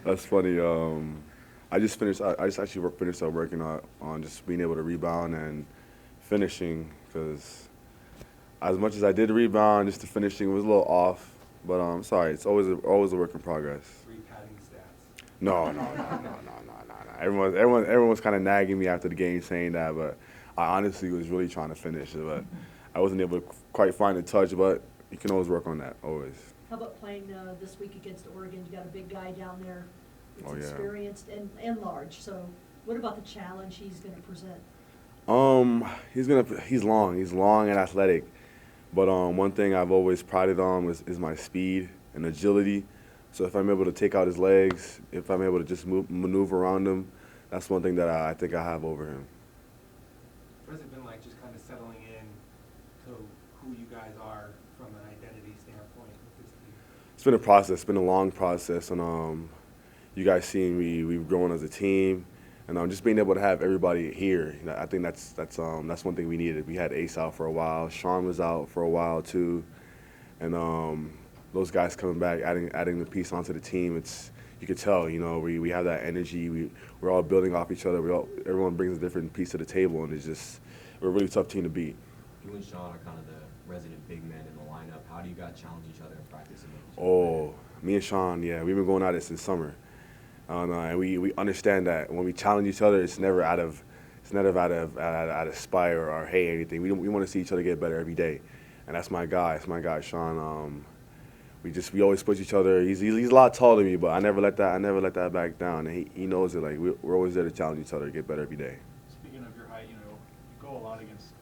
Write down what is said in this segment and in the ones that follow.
That's funny. I just finished. I just actually finished up working on just being able to rebound and finishing because as much as I did rebound, just the finishing was a little off. But sorry, it's always a work in progress. Three padding stats. No. Everyone was kind of nagging me after the game saying that, but I honestly was really trying to finish, but I wasn't able to quite find the touch. But you can always work on that, always. How about playing this week against Oregon? You got a big guy down there that's Oh, yeah. experienced and large. So what about the challenge he's going to present? He's long and athletic, but one thing I've always prided on is my speed and agility. So if I'm able to take out his legs, if I'm able to just maneuver around him, that's one thing that I think I have over him. What has it been like just kind of settling in to who you guys are from an identity standpoint with this team? It's been a process. It's been a long process, and you guys seeing we've grown as a team, and just being able to have everybody here. I think that's one thing we needed. We had Ace out for a while. Sean was out for a while too, and those guys coming back, adding the piece onto the team. You could tell, we have that energy. We're all building off each other. Everyone brings a different piece to the table, and we're a really tough team to beat. You and Sean are kind of the resident big men in the lineup. How do you guys challenge each other in practice? Oh, me and Sean, yeah, we've been going at it since summer, and we understand that when we challenge each other, it's never out of spite or hate or anything. We want to see each other get better every day, and that's my guy. It's my guy, Sean. We always push each other. He's a lot taller than me, but I never let that back down. And he knows it. Like we're always there to challenge each other to get better every day. Speaking of your height, you go a lot against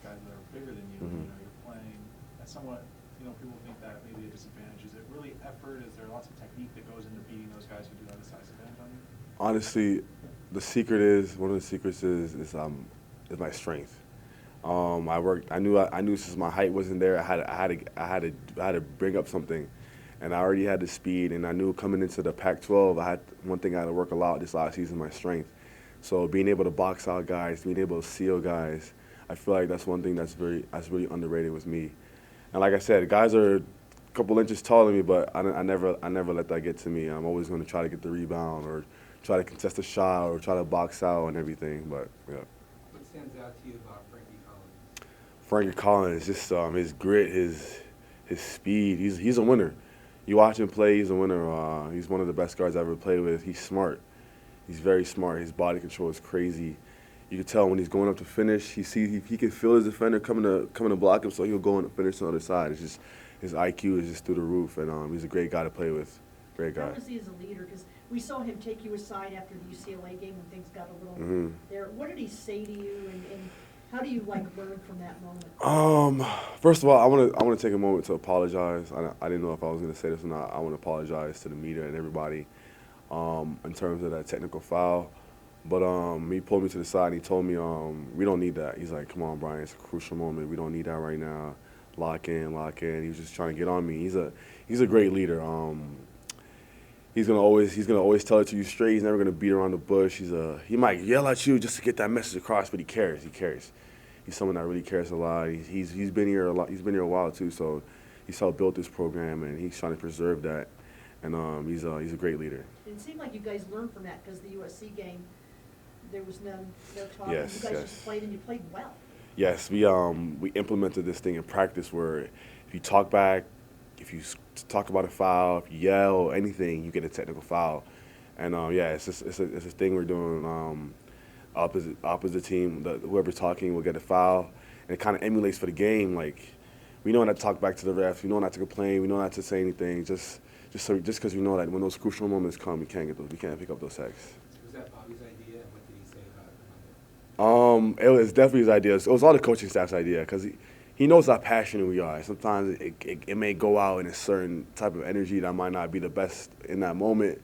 guys that are bigger than you. Mm-hmm. You're playing at somewhat. People think that may be a disadvantage. Is it really effort? Is there lots of technique that goes into beating those guys who do have a size advantage on you? Honestly, one of the secrets is my strength. I knew since my height wasn't there, I had to bring up something, and I already had the speed, and I knew coming into the Pac-12, one thing I had to work a lot this last season, my strength. So being able to box out guys, being able to seal guys, I feel like that's one thing that's really underrated with me. And like I said, guys are a couple inches taller than me, but I never let that get to me. I'm always going to try to get the rebound or try to contest a shot or try to box out and everything. But yeah. What stands out to you about Frankie Collins? Frankie Collins, just his grit, his speed. He's a winner. You watch him play, he's a winner. He's one of the best guards I've ever played with. He's smart. He's very smart. His body control is crazy. You can tell when he's going up to finish, he can feel his defender coming to block him, so he'll go and finish on the other side. It's just his IQ is just through the roof, and he's a great guy to play with. Great guy. How was he as a leader? Because we saw him take you aside after the UCLA game when things got a little there. What did he say to you, and how do you learn from that moment? First of all, I want to take a moment to apologize. I didn't know if I was going to say this or not. I want to apologize to the media and everybody in terms of that technical foul. But he pulled me to the side and he told me, we don't need that. He's like, come on, Brian, it's a crucial moment. We don't need that right now. Lock in. He was just trying to get on me. He's a great leader. He's gonna always tell it to you straight. He's never gonna beat around the bush. He might yell at you just to get that message across, but he cares. He's someone that really cares a lot. He's been here a lot. He's been here a while too, so he's helped build this program and he's trying to preserve that. And he's a great leader. It seemed like you guys learned from that because the USC game, there was no talk. Yes, you guys yes. just played and you played well. Yes, we implemented this thing in practice where if you talk back, if you talk about a foul, if you yell, anything, you get a technical foul. And it's a thing we're doing. Opposite team, whoever's talking will get a foul, and it kind of emulates for the game. Like we know not to talk back to the refs, we know not to complain, we know not to say anything. Just because we know that when those crucial moments come, we can't pick up those sacks. Was that Bobby's idea, and what did he say about it? It was definitely his idea. It was all the coaching staff's idea because he knows how passionate we are. Sometimes it may go out in a certain type of energy that might not be the best in that moment.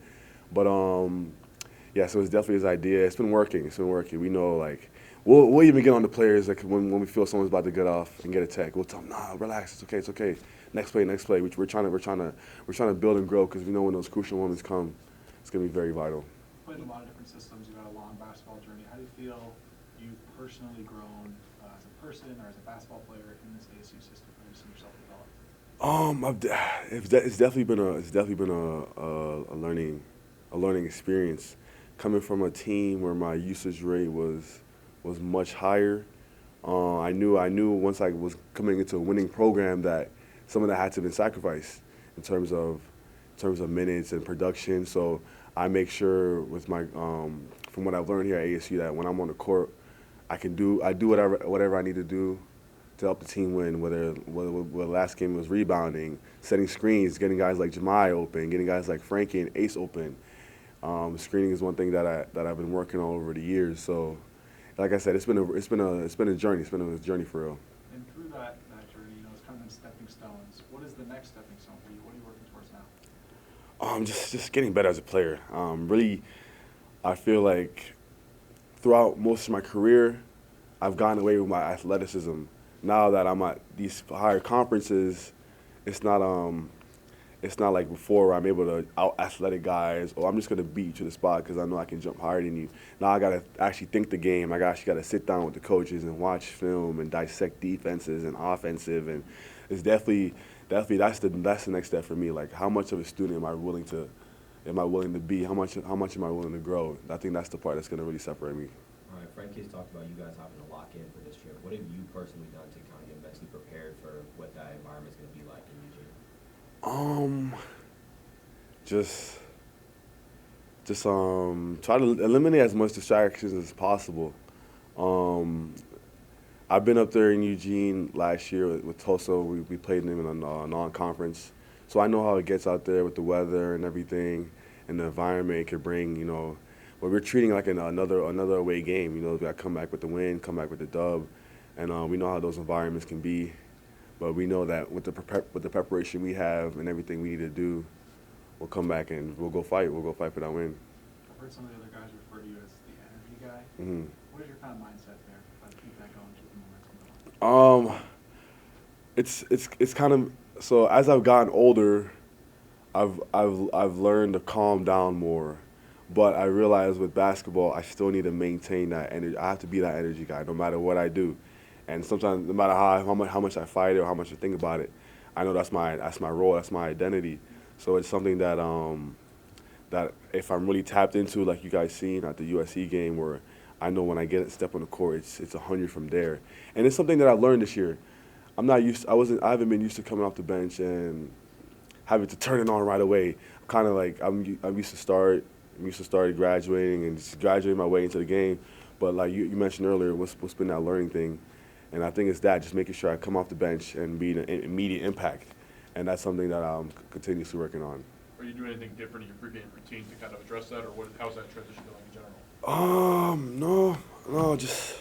But, so it's definitely his idea. It's been working. We know, we'll even get on the players when we feel someone's about to get off and get a tech. We'll tell them, nah, relax, it's okay. Next play. We're trying to build and grow because we know when those crucial moments come, it's going to be very vital. You've played in a lot of different systems. You've had a long basketball journey. How do you feel you've personally grown as a person or as a basketball player in this ASU system? Have you seen yourself develop? It's definitely been a learning experience coming from a team where my usage rate was much higher. I knew once I was coming into a winning program that some of that had to be sacrificed in terms of minutes and production. So I make sure with my from what I've learned here at ASU that when I'm on the court, I do whatever I need to do to help the team win. Whether last game was rebounding, setting screens, getting guys like Jemai open, getting guys like Frankie and Ace open. Screening is one thing that I've been working on over the years. So, like I said, it's been a journey. It's been a journey for real. And through that journey, it's kind of stepping stones. What is the next stepping stone for you? What are you working towards now? Just getting better as a player. Really, I feel like throughout most of my career, I've gotten away with my athleticism. Now that I'm at these higher conferences, it's not like before where I'm able to out athletic guys or I'm just gonna beat you to the spot because I know I can jump higher than you. Now I gotta actually think the game. I actually gotta sit down with the coaches and watch film and dissect defenses and offensive, and it's definitely that's the next step for me. Like how much of a student am I willing to be? How much am I willing to grow? I think that's the part that's gonna really separate me. All right, Frankie's talked about you guys having to lock in for this trip. What have you personally done to kind of get mentally prepared for what that environment's going to be like in Eugene? Try to eliminate as much distractions as possible. I've been up there in Eugene last year with Tulsa. We played them in a non-conference, so I know how it gets out there with the weather and everything, and the environment it could bring. But we're treating it like another away game. We got to come back with the win, come back with the dub, and we know how those environments can be. But we know that with the preparation we have and everything we need to do, we'll come back and we'll go fight. We'll go fight for that win. I've heard some of the other guys refer to you as the energy guy. Mm-hmm. What is your kind of mindset there? How to keep that going, keep the momentum going? It's kind of so as I've gotten older, I've learned to calm down more. But I realize with basketball, I still need to maintain that energy. I have to be that energy guy no matter what I do. And sometimes, no matter how much I fight it or how much I think about it, I know that's my role, that's my identity. So it's something that that if I'm really tapped into, like you guys seen at the USC game, where I know when I step on the court, it's 100 from there. And it's something that I learned this year. I haven't been used to coming off the bench and having to turn it on right away. Kind of like I'm used to start graduating and just graduating my way into the game. But like you mentioned earlier, what's been that learning thing? And I think it's that, just making sure I come off the bench and be an immediate impact. And that's something that I'm continuously working on. Are you doing anything different in your pregame routine to kind of address that, or how's that transition going in general? No, just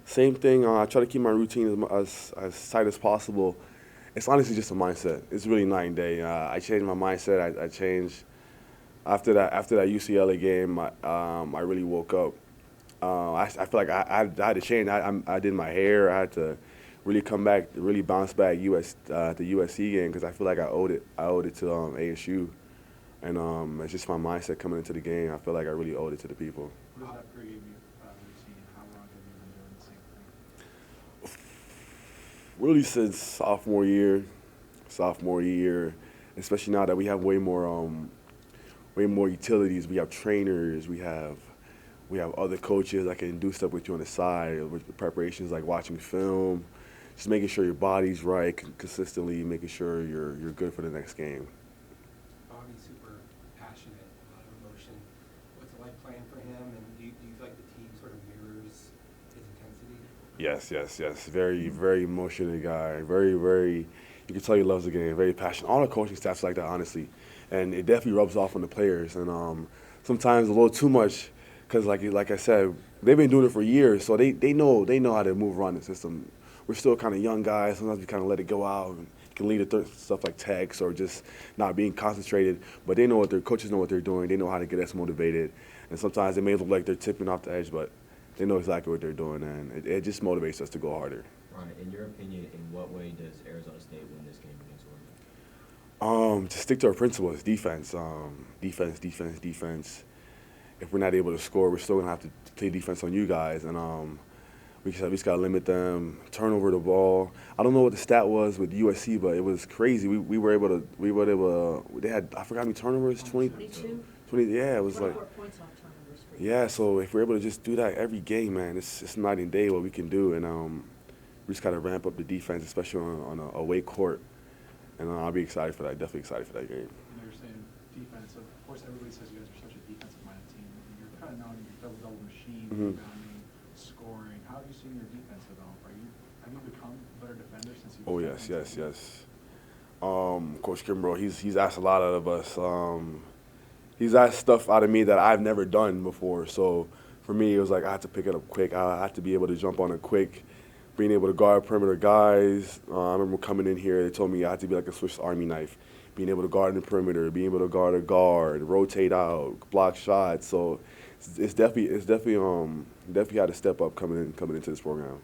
same thing. I try to keep my routine as tight as possible. It's honestly just a mindset. It's really night and day. I changed my mindset. I changed. After that UCLA game, I really woke up. I feel like I had to change. I did my hair. I had to really come back, really bounce back the USC game because I feel like I owed it to ASU, and it's just my mindset coming into the game. I feel like I really owed it to the people. What is that pregame routine? How long have you been doing the same thing? Really since sophomore year, especially now that we have way more utilities. We have trainers. We have other coaches that can do stuff with you on the side with preparations like watching film, just making sure your body's right consistently, making sure you're good for the next game. Bobby's super passionate, a lot of emotion. What's it like playing for him, and do you feel like the team sort of mirrors his intensity? Yes. Very, very emotional guy. Very, very. You can tell he loves the game. Very passionate. All the coaching staff's like that, honestly, and it definitely rubs off on the players. And sometimes a little too much, because like I said, they've been doing it for years, so they know how to move around the system. We're still kind of young guys. Sometimes we kind of let it go out and can lead to stuff like text or just not being concentrated. But they know their coaches know what they're doing. They know how to get us motivated. And sometimes it may look like they're tipping off the edge, but they know exactly what they're doing, and it just motivates us to go harder. Right. In your opinion, in what way does Arizona State win this game against Oregon? Just stick to our principles. Defense. If we're not able to score, we're still gonna have to play defense on you guys. And just gotta limit them, turn over the ball. I don't know what the stat was with USC, but it was crazy. We were able to they had, I forgot how many turnovers, 22? 20, yeah, it was like, 24 points off turnovers for you. yeah, so if we're able to just do that every game, man, it's night and day what we can do, and we just gotta ramp up the defense, especially on a away court, and I'll be excited for that, definitely excited for that game. You know, you're saying defense, of course, everybody says you guys are such a defensive-minded team. You're kind of known as a double-double machine, rebounding, scoring. How have you seen your defense develop? Have you become a better defender since you've Oh been yes, in the yes, league? yes. Coach Kimbrough, he's asked a lot out of us. He's asked stuff out of me that I've never done before. So for me, it was like I had to pick it up quick. I had to be able to jump on it quick, being able to guard perimeter guys. I remember coming in here, they told me I had to be like a Swiss Army knife, being able to guard in the perimeter, being able to guard a guard, rotate out, block shots. So it's definitely had to step up coming into this program.